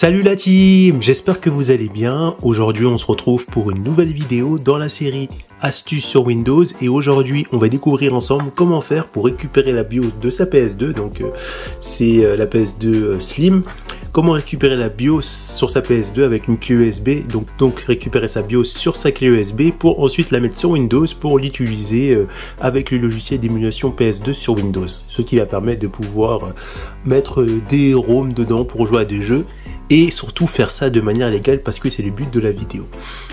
Salut la team, j'espère que vous allez bien. Aujourd'hui on se retrouve pour une nouvelle vidéo dans la série Astuces sur Windows et aujourd'hui on va découvrir ensemble comment faire pour récupérer la BIOS de sa PS2, donc c'est la PS2 Slim. Comment récupérer la BIOS sur sa PS2 avec une clé USB, donc récupérer sa BIOS sur sa clé USB pour ensuite la mettre sur Windows pour l'utiliser avec le logiciel d'émulation PS2 sur Windows. Ce qui va permettre de pouvoir mettre des ROM dedans pour jouer à des jeux et surtout faire ça de manière légale parce que c'est le but de la vidéo.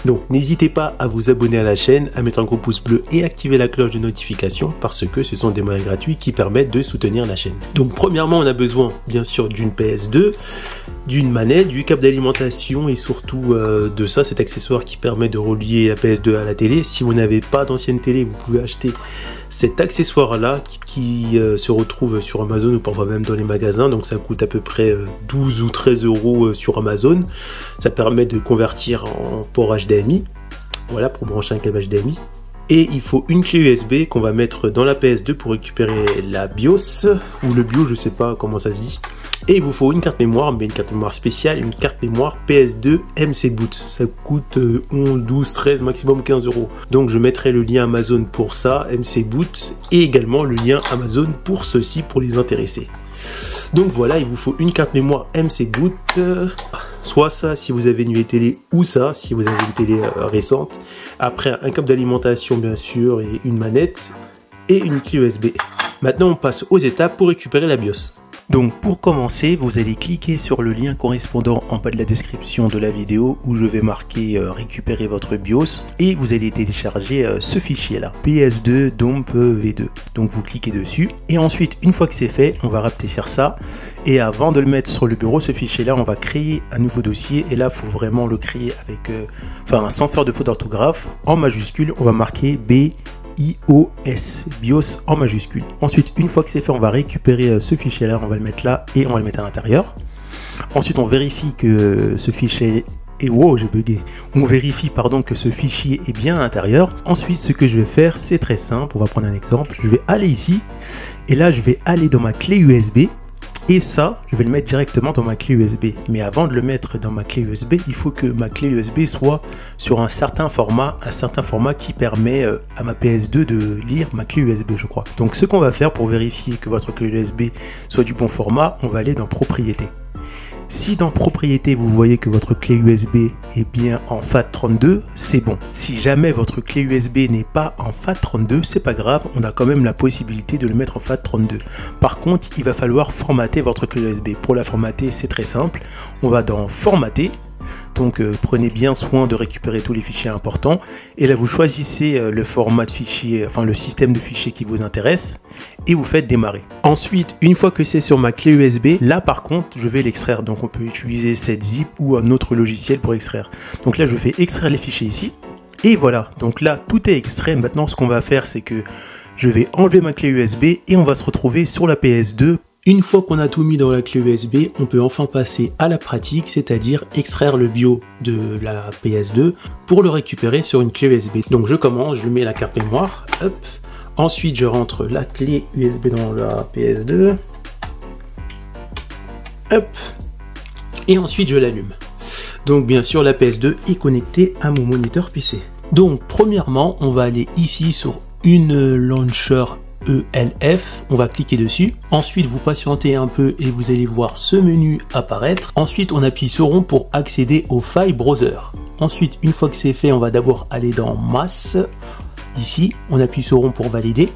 Donc n'hésitez pas à vous abonner à la chaîne, à mettre un gros pouce bleu et activer la cloche de notification parce que ce sont des moyens gratuits qui permettent de soutenir la chaîne. Donc premièrement on a besoin bien sûr d'une PS2, d'une manette, du câble d'alimentation et surtout de ça, cet accessoire qui permet de relier la PS2 à la télé. Si vous n'avez pas d'ancienne télé, vous pouvez acheter cet accessoire là qui se retrouve sur Amazon ou parfois même dans les magasins, donc ça coûte à peu près 12 ou 13 euros sur Amazon. Ça permet de convertir en port HDMI, voilà, pour brancher un câble HDMI. Et il faut une clé USB qu'on va mettre dans la PS2 pour récupérer la BIOS ou le BIOS, je sais pas comment ça se dit. Et il vous faut une carte mémoire, mais une carte mémoire spéciale, une carte mémoire PS2 MC Boot. Ça coûte 11, 12, 13, maximum 15 euros. Donc je mettrai le lien Amazon pour ça, MC Boot, et également le lien Amazon pour ceci, pour les intéressés. Donc voilà, il vous faut une carte mémoire MC Boot, soit ça si vous avez une vieille télé, ou ça si vous avez une télé récente. Après un câble d'alimentation bien sûr, et une manette, et une clé USB. Maintenant on passe aux étapes pour récupérer la BIOS. Donc pour commencer, vous allez cliquer sur le lien correspondant en bas de la description de la vidéo où je vais marquer récupérer votre BIOS et vous allez télécharger ce fichier là, PS2 dump v2. Donc vous cliquez dessus et ensuite une fois que c'est fait, on va rapetissir ça et avant de le mettre sur le bureau, ce fichier là, on va créer un nouveau dossier et là il faut vraiment le créer avec, sans faire de faute d'orthographe, en majuscule, on va marquer BIOS en majuscule. Ensuite, une fois que c'est fait, on va récupérer ce fichier là, on va le mettre là et on va le mettre à l'intérieur. Ensuite, on vérifie que ce fichier est... Wow, j'ai bugué. On vérifie que ce fichier est bien à l'intérieur. Ensuite, ce que je vais faire, c'est très simple. On va prendre un exemple. Je vais aller ici et là, je vais aller dans ma clé USB. Et ça, je vais le mettre directement dans ma clé USB. Mais avant de le mettre dans ma clé USB, il faut que ma clé USB soit sur un certain format qui permet à ma PS2 de lire ma clé USB, je crois. Donc ce qu'on va faire pour vérifier que votre clé USB soit du bon format, on va aller dans Propriétés. Si dans Propriétés, vous voyez que votre clé USB est bien en FAT32, c'est bon. Si jamais votre clé USB n'est pas en FAT32, c'est pas grave, on a quand même la possibilité de le mettre en FAT32. Par contre, il va falloir formater votre clé USB. Pour la formater, c'est très simple. On va dans Formater. Donc prenez bien soin de récupérer tous les fichiers importants et là vous choisissez le format de fichier, le système de fichiers qui vous intéresse et vous faites démarrer. Ensuite, une fois que c'est sur ma clé USB, là par contre je vais l'extraire, donc on peut utiliser cette zip ou un autre logiciel pour extraire. Donc là je fais extraire les fichiers ici et voilà, donc là tout est extrait. Maintenant ce qu'on va faire, c'est que je vais enlever ma clé USB et on va se retrouver sur la PS2. Une fois qu'on a tout mis dans la clé USB, on peut enfin passer à la pratique, c'est-à-dire extraire le BIOS de la PS2 pour le récupérer sur une clé USB. Donc je commence, je mets la carte mémoire, hop. Ensuite je rentre la clé USB dans la PS2, hop. Et ensuite je l'allume. Donc bien sûr la PS2 est connectée à mon moniteur PC. Donc premièrement, on va aller ici sur une launcher ELF, on va cliquer dessus. Ensuite vous patientez un peu et vous allez voir ce menu apparaître. Ensuite on appuie sur rond pour accéder au file browser. Ensuite une fois que c'est fait, on va d'abord aller dans masse. Ici on appuie sur rond pour valider.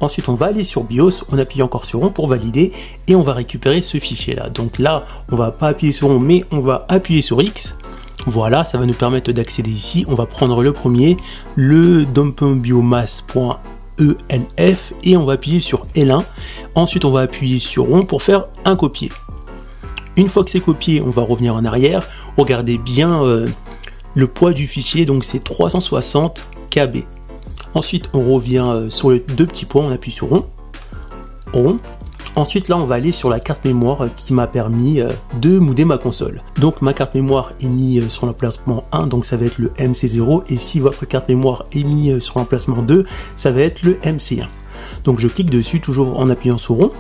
Ensuite on va aller sur BIOS, on appuie encore sur rond pour valider et on va récupérer ce fichier là. Donc là on va pas appuyer sur rond mais on va appuyer sur X. Voilà, ça va nous permettre d'accéder ici. On va prendre le premier, le dumpingbiomass.elf et on va appuyer sur L1. Ensuite on va appuyer sur rond pour faire un copier. Une fois que c'est copié, on va revenir en arrière. Regardez bien le poids du fichier, donc c'est 360 KB. Ensuite on revient sur les deux petits points, on appuie sur rond. Ensuite là on va aller sur la carte mémoire qui m'a permis de modder ma console. Donc ma carte mémoire est mise sur l'emplacement 1, donc ça va être le MC0, et si votre carte mémoire est mise sur l'emplacement 2, ça va être le MC1. Donc je clique dessus toujours en appuyant sur rond.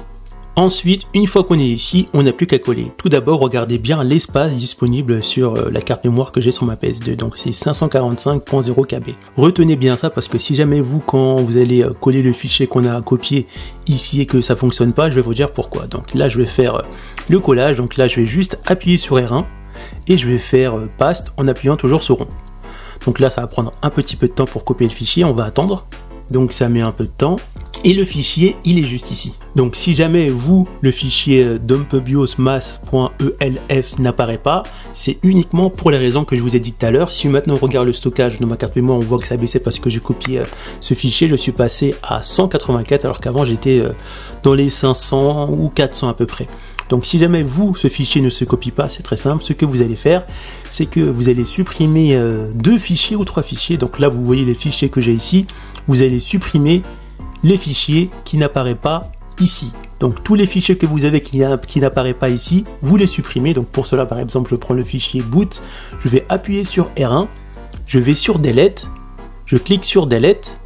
Ensuite, une fois qu'on est ici, on n'a plus qu'à coller. Tout d'abord, regardez bien l'espace disponible sur la carte mémoire que j'ai sur ma PS2. Donc c'est 545.0 KB. Retenez bien ça parce que si jamais vous, quand vous allez coller le fichier qu'on a copié ici et que ça fonctionne pas, je vais vous dire pourquoi. Donc là, je vais faire le collage. Donc là, je vais juste appuyer sur R1 et je vais faire paste en appuyant toujours sur rond. Donc là, ça va prendre un petit peu de temps pour copier le fichier. On va attendre. Donc ça met un peu de temps. Et le fichier, il est juste ici. Donc si jamais vous, le fichier dumpbiosmass.elf n'apparaît pas, c'est uniquement pour les raisons que je vous ai dit tout à l'heure. Si maintenant on regarde le stockage de ma carte mémoire, on voit que ça a baissé parce que j'ai copié ce fichier. Je suis passé à 184 alors qu'avant j'étais dans les 500 ou 400 à peu près. Donc si jamais vous, ce fichier ne se copie pas, c'est très simple. Ce que vous allez faire, c'est que vous allez supprimer 2 fichiers ou 3 fichiers. Donc là, vous voyez les fichiers que j'ai ici. Vous allez supprimer les fichiers qui n'apparaissent pas ici. Donc tous les fichiers que vous avez qui n'apparaissent pas ici, vous les supprimez. Donc pour cela, par exemple, je prends le fichier boot, je vais appuyer sur R1, je vais sur delete, je clique sur delete,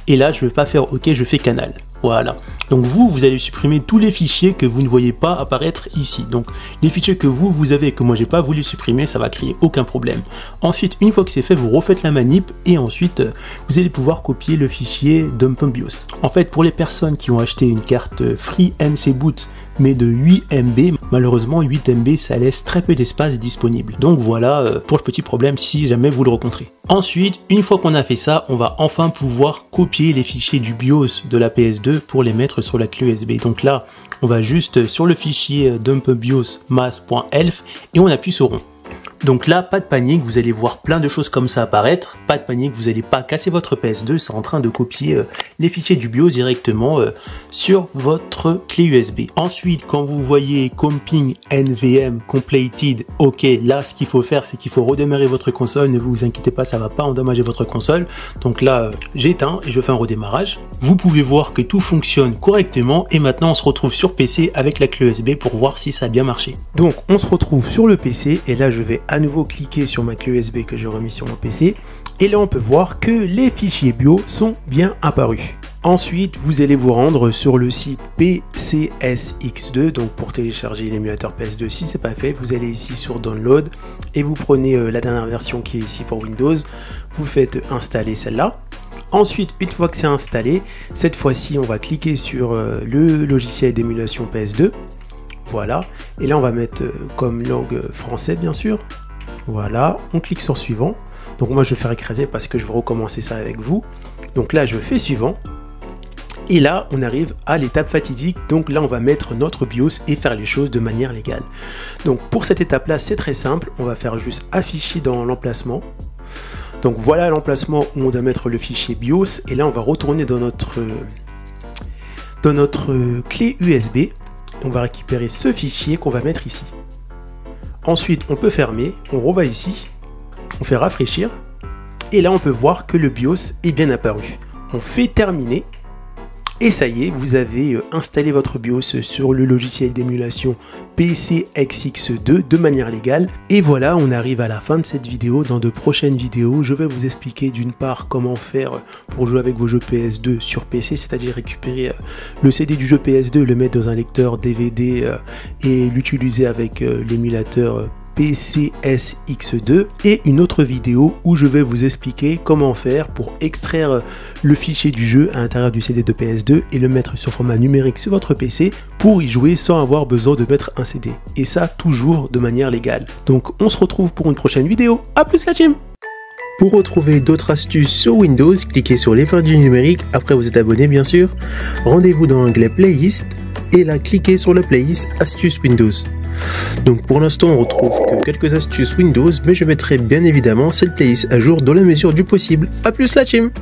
et là je ne vais pas faire OK, je fais canal. Voilà. Donc vous allez supprimer tous les fichiers que vous ne voyez pas apparaître ici. Donc les fichiers que vous avez et que moi j'ai pas, vous les supprimez, ça va créer aucun problème. Ensuite, une fois que c'est fait, vous refaites la manip et ensuite vous allez pouvoir copier le fichier dumpbios. En fait, pour les personnes qui ont acheté une carte FreeNC Boot mais de 8 MB, malheureusement 8 MB ça laisse très peu d'espace disponible. Donc voilà pour le petit problème si jamais vous le rencontrez. Ensuite, une fois qu'on a fait ça, on va enfin pouvoir copier les fichiers du BIOS de la PS2 pour les mettre sur la clé USB. Donc là, on va juste sur le fichier dumpbiosmass.elf et on appuie sur rond. Donc là, pas de panique, vous allez voir plein de choses comme ça apparaître. Pas de panique, vous n'allez pas casser votre PS2, c'est en train de copier les fichiers du BIOS directement sur votre clé USB. Ensuite, quand vous voyez comping NVM completed, ok, là ce qu'il faut faire, c'est qu'il faut redémarrer votre console. Ne vous inquiétez pas, ça va pas endommager votre console. Donc là, j'éteins et je fais un redémarrage. Vous pouvez voir que tout fonctionne correctement et maintenant on se retrouve sur PC avec la clé USB pour voir si ça a bien marché. Donc on se retrouve sur le PC et là je vais à nouveau cliquer sur ma clé USB que j'ai remis sur mon PC et là on peut voir que les fichiers bio sont bien apparus. Ensuite vous allez vous rendre sur le site PCSX2 donc pour télécharger l'émulateur PS2. Si c'est pas fait, vous allez ici sur download et vous prenez la dernière version qui est ici pour Windows, vous faites installer celle-là. Ensuite, une fois que c'est installé, cette fois-ci on va cliquer sur le logiciel d'émulation PS2. Voilà, et là on va mettre comme langue français bien sûr. Voilà, on clique sur suivant. Donc moi je vais faire écraser parce que je vais recommencer ça avec vous. Donc là je fais suivant. Et là on arrive à l'étape fatidique. Donc là on va mettre notre BIOS et faire les choses de manière légale. Donc pour cette étape là c'est très simple. On va faire juste afficher dans l'emplacement. Donc voilà l'emplacement où on doit mettre le fichier BIOS. Et là on va retourner dans notre clé USB. On va récupérer ce fichier qu'on va mettre ici. Ensuite, on peut fermer, on revoit ici, on fait rafraîchir, et là on peut voir que le BIOS est bien apparu. On fait terminer, et ça y est, vous avez installé votre BIOS sur le logiciel d'émulation PCSX2 de manière légale. Et voilà, on arrive à la fin de cette vidéo. Dans de prochaines vidéos, je vais vous expliquer d'une part comment faire pour jouer avec vos jeux PS2 sur PC, c'est-à-dire récupérer le CD du jeu PS2, le mettre dans un lecteur DVD et l'utiliser avec l'émulateur PCSX2, et une autre vidéo où je vais vous expliquer comment faire pour extraire le fichier du jeu à l'intérieur du CD de PS2 et le mettre sur format numérique sur votre PC pour y jouer sans avoir besoin de mettre un CD, et ça toujours de manière légale. Donc on se retrouve pour une prochaine vidéo. À plus la team. Pour retrouver d'autres astuces sur Windows, cliquez sur les flèches du numérique après vous êtes abonné bien sûr. Rendez-vous dans l'onglet playlist et là cliquez sur la playlist astuces Windows. Donc pour l'instant on retrouve que quelques astuces Windows, mais je mettrai bien évidemment cette playlist à jour dans la mesure du possible. A plus la team.